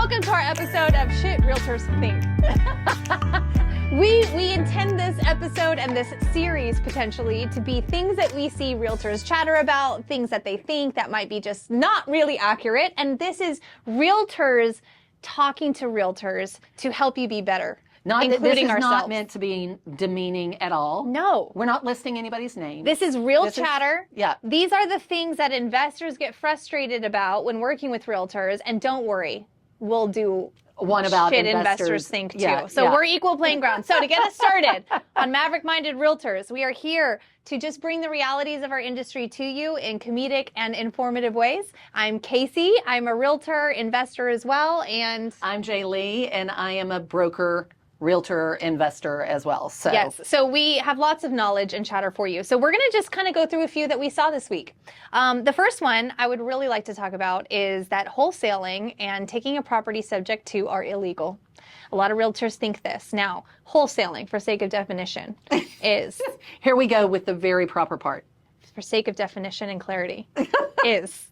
Welcome to our episode of Shit Realtors Think. We intend this episode and this series potentially to be things that we see realtors chatter about, things that they think that might be just not really accurate. And this is realtors talking to realtors to help you be better. Including this is ourselves. Not meant to be demeaning at all. No. We're not listing anybody's name. This is real chatter. Yeah. These are the things that investors get frustrated about when working with realtors. And don't worry, we'll do one about shit investors think too. Yeah, so we're equal playing ground. So to get us started on Maverick Minded Realtors, we are here to just bring the realities of our industry to you in comedic and informative ways. I'm Casey. I'm a realtor, investor as well. And I'm Jer'leigh, and I am a broker, realtor, investor as well. So yes, so we have lots of knowledge and chatter for you. So we're going to just kind of go through a few that we saw this week. The first one I would really like to talk about is that wholesaling and taking a property subject to are illegal. A lot of realtors think this. Now, wholesaling, for sake of definition, is... Here we go with the very proper part. For sake of definition and clarity, is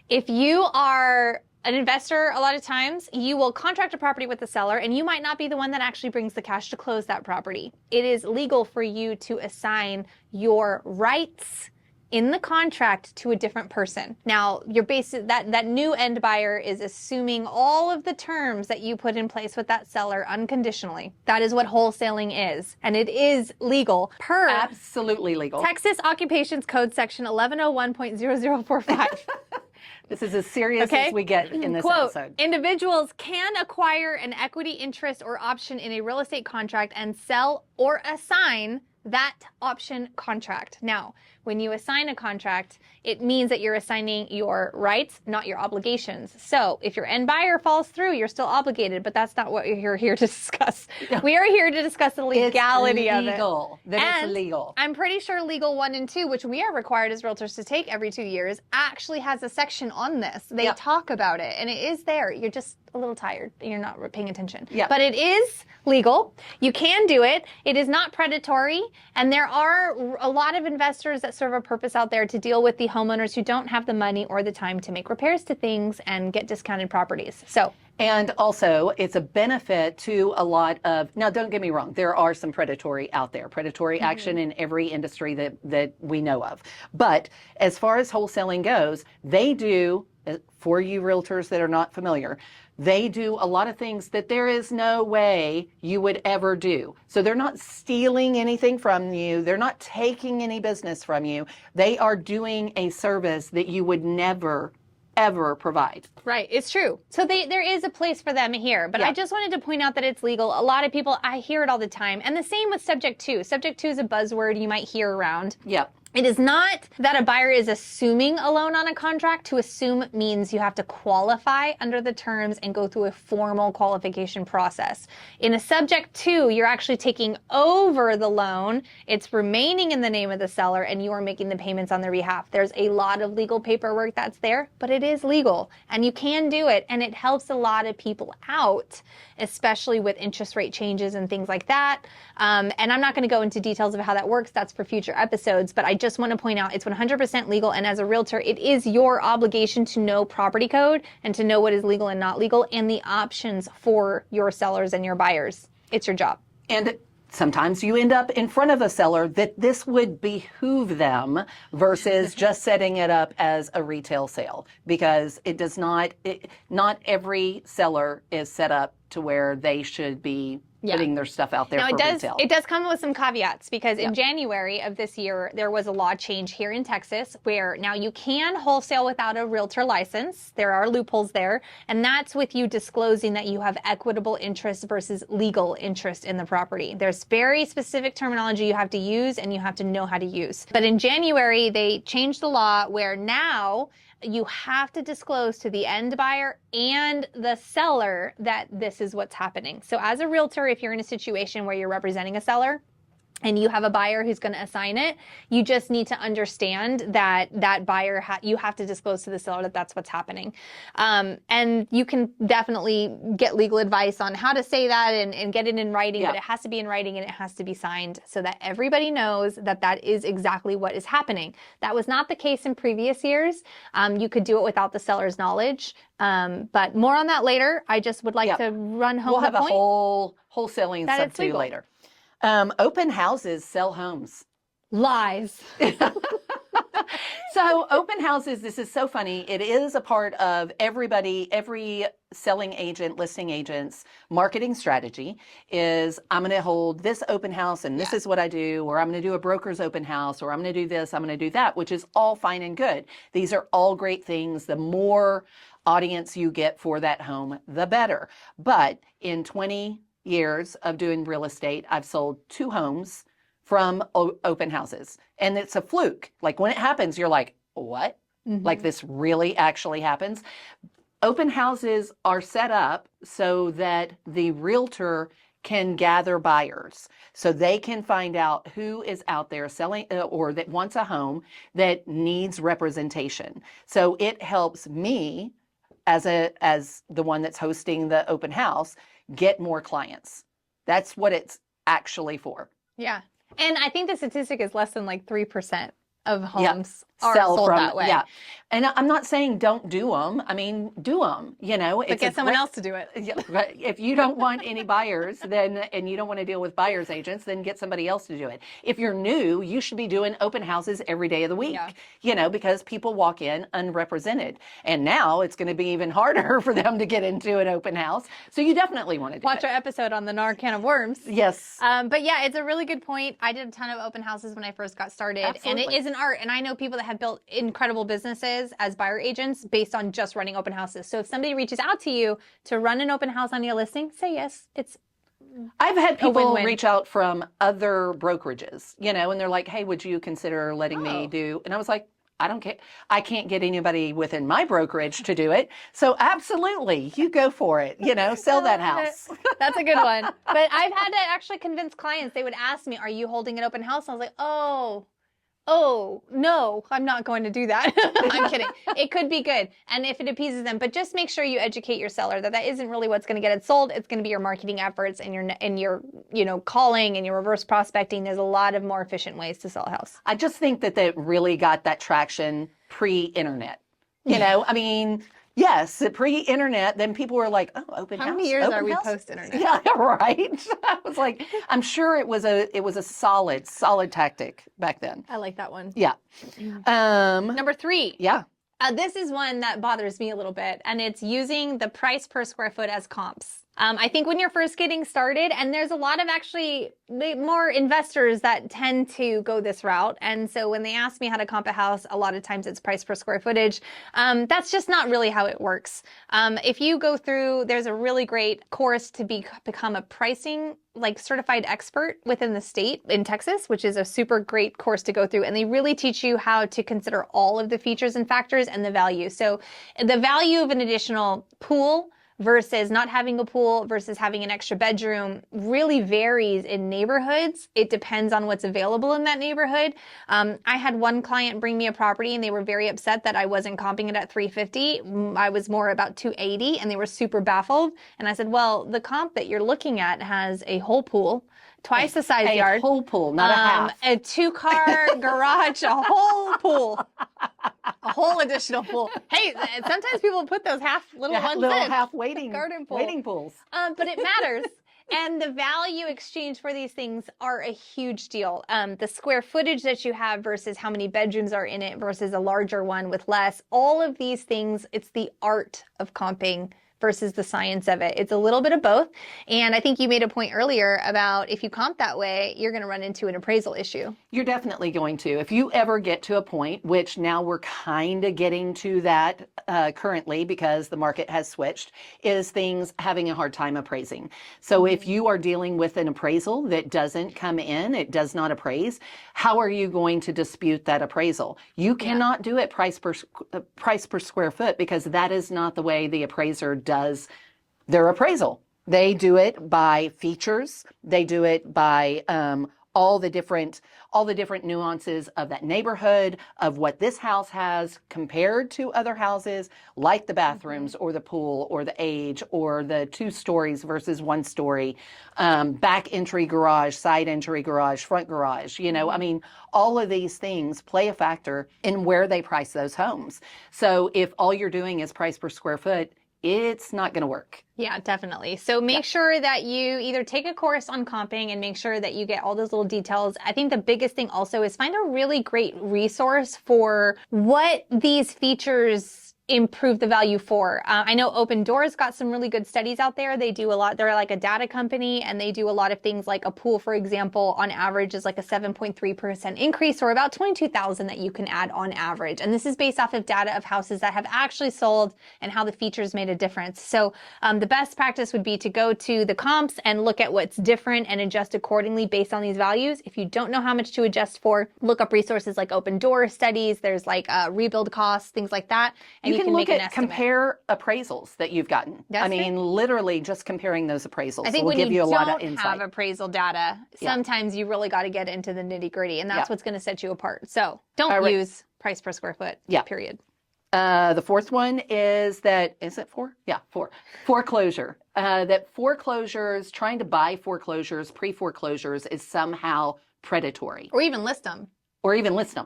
if you are an investor, a lot of times you will contract a property with the seller and you might not be the one that actually brings the cash to close that property. It is legal for you to assign your rights in the contract to a different person. Now, your that new end buyer is assuming all of the terms that you put in place with that seller unconditionally. That is what wholesaling is, and it is legal per absolutely legal. Texas Occupations Code Section 1101.0045. This is as serious as we get in this Quote, episode. Individuals can acquire an equity interest or option in a real estate contract and sell or assign that option contract. Now, when you assign a contract, it means that you're assigning your rights, not your obligations. So if your end buyer falls through, you're still obligated, but that's not what we're here to discuss. We are here to discuss the legality of it. It's legal. I'm pretty sure Legal 1 and 2, which we are required as realtors to take every 2 years, actually has a section on this. They talk about it, and it is there. You're just a little tired and you're not paying attention. Yeah. But it is legal. You can do it. It is not predatory. And there are a lot of investors that serve a purpose out there to deal with the homeowners who don't have the money or the time to make repairs to things and get discounted properties. So. And also, it's a benefit to a lot of, now don't get me wrong, there are some predatory out there, predatory action in every industry that we know of. But as far as wholesaling goes, they do, for you realtors that are not familiar, they do a lot of things that there is no way you would ever do. So they're not stealing anything from you. They're not taking any business from you. They are doing a service that you would never ever provide. Right, it's true. So there is a place for them here, but I just wanted to point out that it's legal. A lot of people, I hear it all the time. And the same with subject to. Subject to is a buzzword you might hear around. Yep. It is not that a buyer is assuming a loan on a contract. To assume means you have to qualify under the terms and go through a formal qualification process. In a subject to, you're actually taking over the loan. It's remaining in the name of the seller and you are making the payments on their behalf. There's a lot of legal paperwork that's there, but it is legal and you can do it, and it helps a lot of people out, especially with interest rate changes and things like that. And I'm not going to go into details of how that works. That's for future episodes, but I just want to point out it's 100% legal, and as a realtor, it is your obligation to know property code and to know what is legal and not legal and the options for your sellers and your buyers. It's your job. And sometimes you end up in front of a seller that this would behoove them versus just setting it up as a retail sale, because it does not, not every seller is set up to where they should be putting their stuff out there for retail. It does come with some caveats, because in January of this year, there was a law change here in Texas where now you can wholesale without a realtor license. There are loopholes there. And that's with you disclosing that you have equitable interest versus legal interest in the property. There's very specific terminology you have to use and you have to know how to use. But in January, they changed the law where now you have to disclose to the end buyer and the seller that this is what's happening. So as a realtor, if you're in a situation where you're representing a seller, and you have a buyer who's going to assign it, you just need to understand that that buyer, you have to disclose to the seller that that's what's happening. And you can definitely get legal advice on how to say that and get it in writing, but it has to be in writing and it has to be signed so that everybody knows that that is exactly what is happening. That was not the case in previous years. You could do it without the seller's knowledge. But more on that later. I just would like to run home We'll the have point. a whole wholesaling sub two later. Open houses sell homes. Lies. So open houses, this is so funny. It is a part of every selling agent, listing agent's marketing strategy is I'm going to hold this open house and this is what I do, or I'm going to do a broker's open house, or I'm going to do this, I'm going to do that, which is all fine and good. These are all great things. The more audience you get for that home, the better. But in 20 years of doing real estate, I've sold 2 homes from open houses. And it's a fluke. Like when it happens, you're like, what? Like this really actually happens? Open houses are set up so that the realtor can gather buyers. So they can find out who is out there selling or that wants a home that needs representation. So it helps me as the one that's hosting the open house get more clients. That's what it's actually for. Yeah. And I think the statistic is less than like 3% of homes are sold that way. Yeah. And I'm not saying don't do them. I mean, do them, But get someone else to do it. If you don't want any buyers, and you don't want to deal with buyer's agents, then get somebody else to do it. If you're new, you should be doing open houses every day of the week, because people walk in unrepresented. And now it's going to be even harder for them to get into an open house. So you definitely want to do Watch our episode on the NAR can of worms. Yes. But yeah, it's a really good point. I did a ton of open houses when I first got started. Absolutely. And it is an art. And I know people that have built incredible businesses as buyer agents based on just running open houses. So if somebody reaches out to you to run an open house on your listing, say yes. I've had people reach out from other brokerages, and they're like, hey, would you consider letting me do? And I was like, I don't care. I can't get anybody within my brokerage to do it. So absolutely, you go for it. Sell that house. That's a good one. But I've had to actually convince clients. They would ask me, are you holding an open house? And I was like, oh, no, I'm not going to do that. I'm kidding. It could be good. And if it appeases them, but just make sure you educate your seller that isn't really what's going to get it sold. It's going to be your marketing efforts and your calling and your reverse prospecting. There's a lot of more efficient ways to sell a house. I just think that they really got that traction pre-internet. I mean, yes, pre-internet, then people were like, oh, open house. How many years are we house? Post-internet? Yeah, right. I was like, I'm sure it was a solid tactic back then. I like that one. Yeah. Number 3. Yeah. This is one that bothers me a little bit, and it's using the price per square foot as comps. I think when you're first getting started, and there's a lot of actually more investors that tend to go this route. And so when they ask me how to comp a house, a lot of times it's price per square footage. That's just not really how it works. If you go through, there's a really great course to become a pricing certified expert within the state in Texas, which is a super great course to go through. And they really teach you how to consider all of the features and factors and the value. So the value of an additional pool versus not having a pool versus having an extra bedroom really varies in neighborhoods. It depends on what's available in that neighborhood. I had one client bring me a property and they were very upset that I wasn't comping it at $350. I was more about $280 and they were super baffled. And I said, well, the comp that you're looking at has a whole pool, twice the size yard. A whole pool, not a half. A 2-car garage, a whole pool. A whole additional pool. Hey, sometimes people put those little half waiting garden pool. waiting pools. But it matters. And the value exchange for these things are a huge deal. The square footage that you have versus how many bedrooms are in it versus a larger one with less. All of these things, it's the art of comping versus the science of it. It's a little bit of both. And I think you made a point earlier about if you comp that way, you're going to run into an appraisal issue. You're definitely going to. If you ever get to a point, which now we're kind of getting to that currently because the market has switched, is things having a hard time appraising. So if you are dealing with an appraisal that doesn't come in, it does not appraise, how are you going to dispute that appraisal? You cannot do it price per square foot because that is not the way the appraiser does their appraisal. They do it by features. They do it by all the different nuances of that neighborhood, of what this house has compared to other houses, like the bathrooms or the pool or the age or the 2 stories versus 1 story, back entry garage, side entry garage, front garage. You know, I mean, all of these things play a factor in where they price those homes. So if all you're doing is price per square foot, it's not going to work. Yeah, definitely. So make sure that you either take a course on comping and make sure that you get all those little details. I think the biggest thing also is find a really great resource for what these features improve the value for. I know Open Doors got some really good studies out there. They do a lot. They're like a data company, and they do a lot of things like a pool, for example, on average is like a 7.3% increase, or about 22,000 that you can add on average. And this is based off of data of houses that have actually sold and how the features made a difference. So the best practice would be to go to the comps and look at what's different and adjust accordingly based on these values. If you don't know how much to adjust for, look up resources like Open Door studies. There's like rebuild costs, things like that. And you can look at compare appraisals that you've gotten. That's I mean, literally just comparing those appraisals I think will when give you a lot of don't insight. have appraisal data, sometimes you really got to get into the nitty gritty, and that's what's going to set you apart. So don't use price per square foot. Period. The 4th one is that, is it 4? Yeah, 4. Foreclosure. That foreclosures, trying to buy foreclosures, pre-foreclosures is somehow predatory. Or even list them.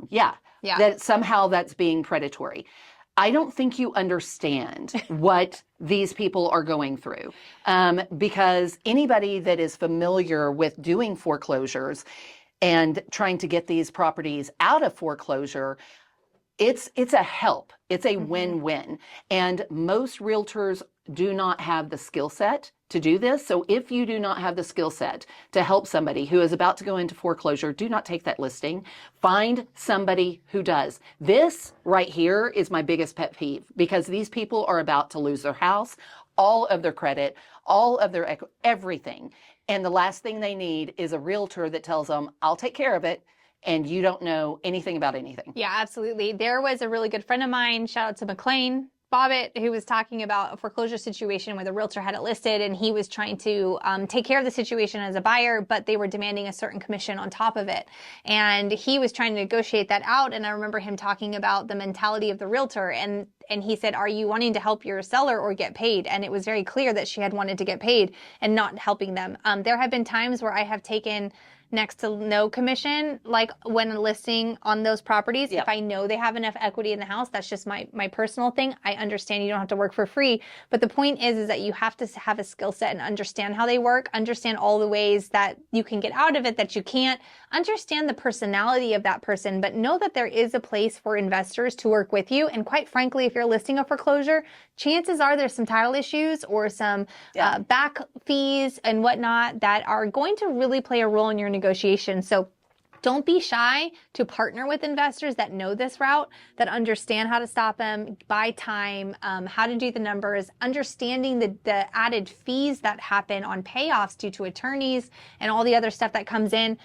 Yeah. That somehow that's being predatory. I don't think you understand what these people are going through, because anybody that is familiar with doing foreclosures and trying to get these properties out of foreclosure, it's a help. It's a win-win. And most realtors do not have the skill set to do this. So if you do not have the skill set to help somebody who is about to go into foreclosure, do not take that listing. Find somebody who does. This right here is my biggest pet peeve, because these people are about to lose their house, all of their credit, all of their everything. And the last thing they need is a realtor that tells them, I'll take care of it, and you don't know anything about anything. Yeah, absolutely. There was a really good friend of mine, shout out to McLean Bobbitt, who was talking about a foreclosure situation where the realtor had it listed, and he was trying to take care of the situation as a buyer, but they were demanding a certain commission on top of it. And he was trying to negotiate that out. And I remember him talking about the mentality of the realtor. And he said, are you wanting to help your seller or get paid? And it was very clear that she had wanted to get paid and not helping them. There have been times where I have taken next to no commission, like when listing on those properties. If I know they have enough equity in the house, that's just my personal thing. I understand you don't have to work for free, but the point is that you have to have a skill set and understand how they work, understand all the ways that you can get out of it, that you can't, understand the personality of that person, but know that there is a place for investors to work with you. And quite frankly, if you're listing a foreclosure, chances are there's some title issues or some back fees and whatnot that are going to really play a role in your negotiation. So don't be shy to partner with investors that know this route, that understand how to stop them, buy time, how to do the numbers, understanding the added fees that happen on payoffs due to attorneys and all the other stuff that comes in.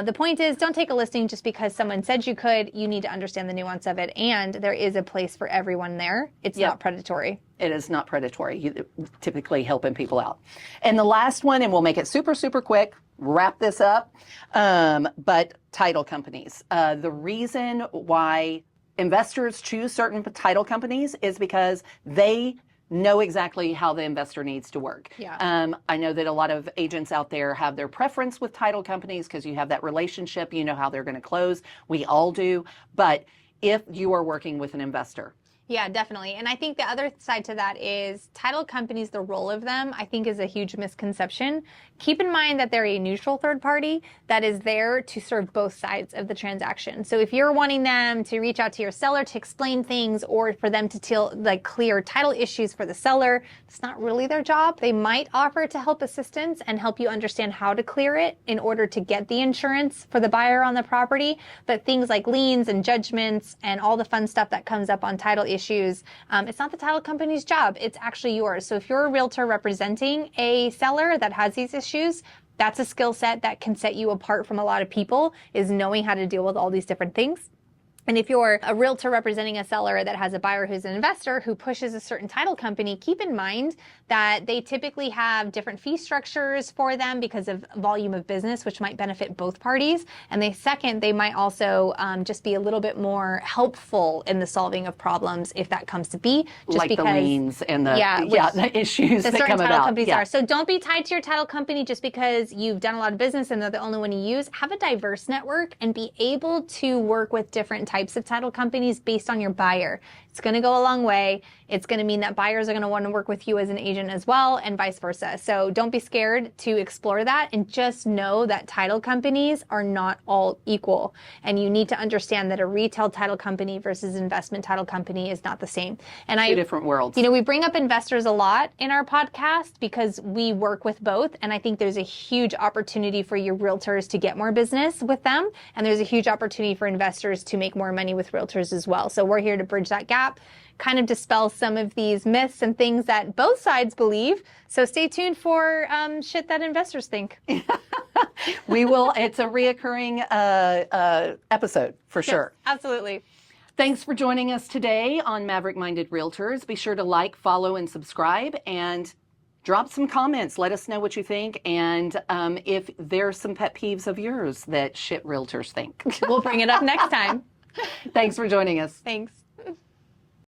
The point is, don't take a listing just because someone said you could. You need to understand the nuance of it, and there is a place for everyone there. It's not predatory. It is not predatory. You typically helping people out. And the last one, and we'll make it super, super quick, wrap this up, but title companies. The reason why investors choose certain title companies is because they know exactly how the investor needs to work. I know that a lot of agents out there have their preference with title companies because you have that relationship, you know how they're going to close. We all do. But if you are working with an investor, yeah, definitely. And I think the other side to that is title companies, the role of them, I think is a huge misconception. Keep in mind that they're a neutral third party that is there to serve both sides of the transaction. So if you're wanting them to reach out to your seller to explain things, or for them to clear title issues for the seller, it's not really their job. They might offer to help assistance and help you understand how to clear it in order to get the insurance for the buyer on the property. But things like liens and judgments and all the fun stuff that comes up on title issues, it's not the title company's job. It's actually yours. So if you're a realtor representing a seller that has these issues, that's a skill set that can set you apart from a lot of people, is knowing how to deal with all these different things. And if you're a realtor representing a seller that has a buyer who's an investor who pushes a certain title company, keep in mind that they typically have different fee structures for them because of volume of business, which might benefit both parties. And they might also just be a little bit more helpful in the solving of problems if that comes to be. Just like because, the liens and the issues that certain come title about. companies are. So don't be tied to your title company just because you've done a lot of business and they're the only one you use. Have a diverse network and be able to work with different types of title companies based on your buyer. It's going to go a long way. It's going to mean that buyers are going to want to work with you as an agent as well, and vice versa. So don't be scared to explore that, and just know that title companies are not all equal. And you need to understand that a retail title company versus investment title company is not the same. And Two different worlds. we bring up investors a lot in our podcast because we work with both. And I think there's a huge opportunity for your realtors to get more business with them. And there's a huge opportunity for investors to make more money with realtors as well. So we're here to bridge that gap, kind of dispel some of these myths and things that both sides believe. So stay tuned for shit that investors think. We will. It's a reoccurring episode for sure. Yes, absolutely. Thanks for joining us today on Maverick Minded Realtors. Be sure to like, follow, and subscribe, and drop some comments. Let us know what you think, and if there's some pet peeves of yours that shit realtors think. We'll bring it up next time. Thanks for joining us. Thanks.